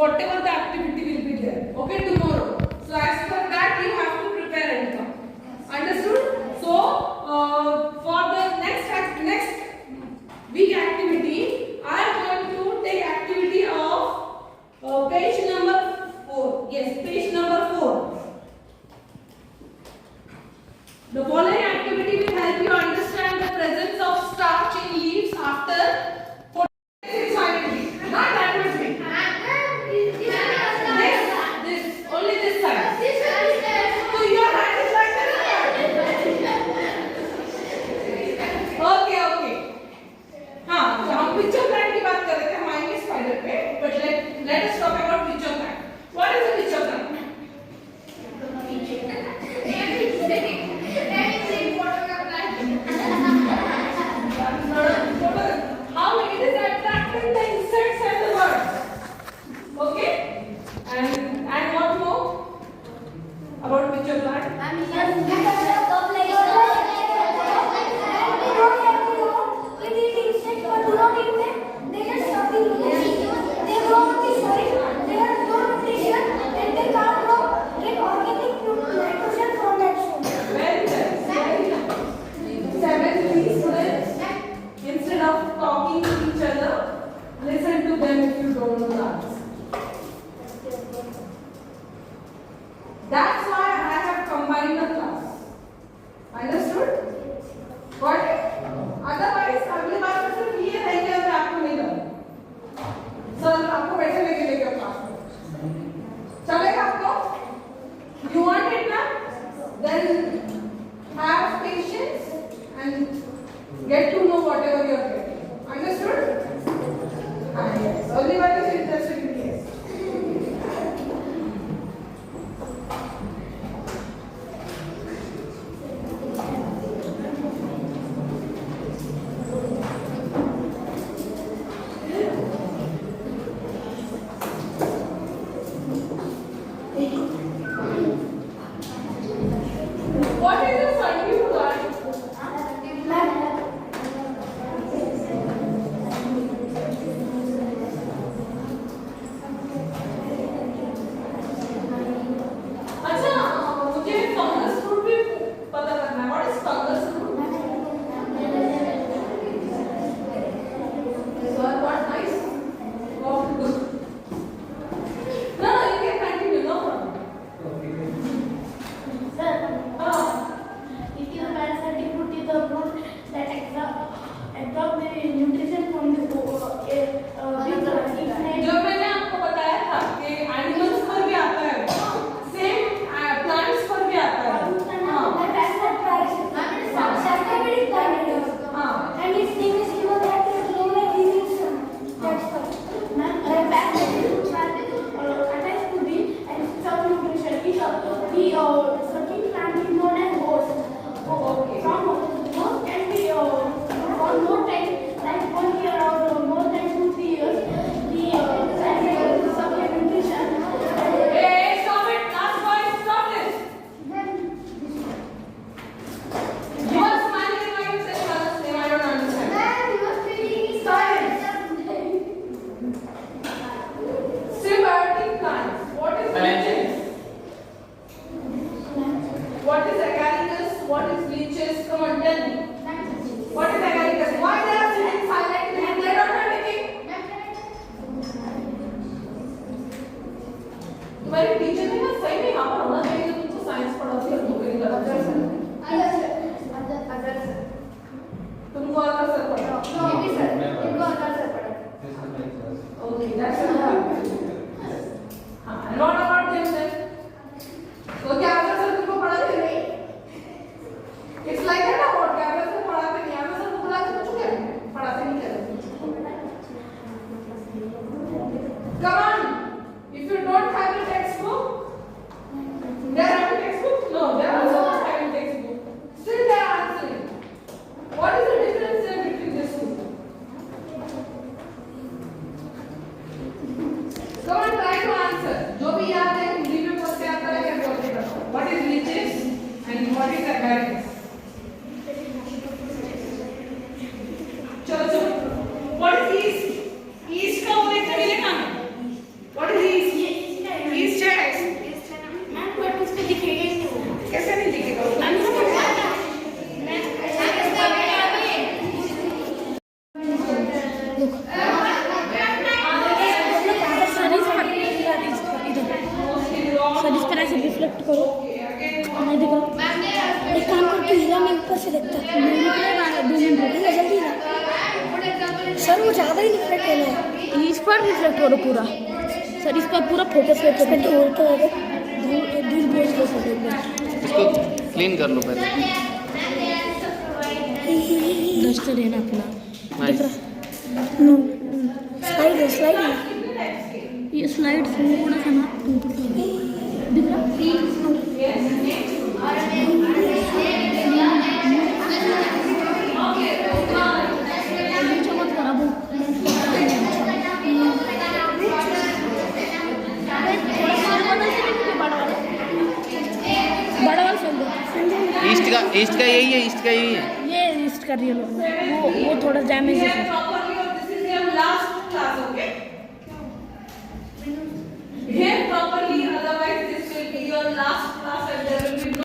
whatever the activity will be there. Okay, tomorrow. So as per that you have to prepare and come. Understood? So for the next week activity, I am going to take activity of page number 4. Yes, page number 4. The following activity will help you understand the presence of starch in leaves after silently. Not that much big. This, only this side. So your hand is like this. Okay. हाँ, तो हम picture plant की बात कर रहे थे minus spider पे, but let us talk about picture plant. What is a picture plant? How it is attracting the insects and the birds. Okay? And what more about picture plant? Instead of talking to each other, listen to them if you don't know the answer. That's why I have combined the class. Understood? Got it? Otherwise, अगली बार में सिर्फ ये रहेंगे और आपको नहीं करना। Sir आपको बैठे लेके क्लास में। चलेगा आपको? You want it ना? Then have patience and get to know whatever you are getting. Understood? Yes. Everyone is interested in this. What is the fungus plant? What is agaricus? What is leeches? Come on, tell me. What is agaricus? Why they are sitting silently and they don't know anything? तुम्हारे teacher ने ना सही में यहाँ पर होना चाहिए जो तुमको साइंस पढ़ाती है तुमको नहीं लगता है तुमको अगर सर पढ़ा ये भी सर इनको अगर सर पढ़ा ओके दैट्स हाँ and what about them then तो क्या अगर सर तुमको पढ़ाते नहीं it's like that ना what क्या अगर सर पढ़ाते नहीं अगर सर तुमको पढ़ाते तो चुके पढ़ाते नहीं कर come on if you don't have a textbook they are having textbook no they are also not having textbook still they are answering what is the difference there between these two come on try to answer जो भी याद है हिंदी में पढ़ते आता है क्या बोलते हैं what is leeches and what is agaricus चलो चलो what is yeast yeast का वो देखने मिलेगा what is yeast सर इस तरह से रिफ्लेक्ट करो, नहीं दिख रहा। एक काम करके हीरा में ऊपर से देखता है, 2 मिनट लगेगा, जल्दी ना सर, वो ज़्यादा ही रिफ्लेक्ट होना है। इस पर रिफ्लेक्ट करो पूरा सर, इस पर पूरा फोकस करके इसको क्लीन कर लो पहले। डस्टर है ना अपना, नाइस। स्लाइड ये स्लाइड थोड़ा सा ना ऊपर कर दो, दिख रहा? नीचे मत करा वो, बड़ा वाला फेंक दो। ईस्ट का यही है, ईस्ट का यही है। ये ईस्ट का रियल वो थोड़ा डैमेज है।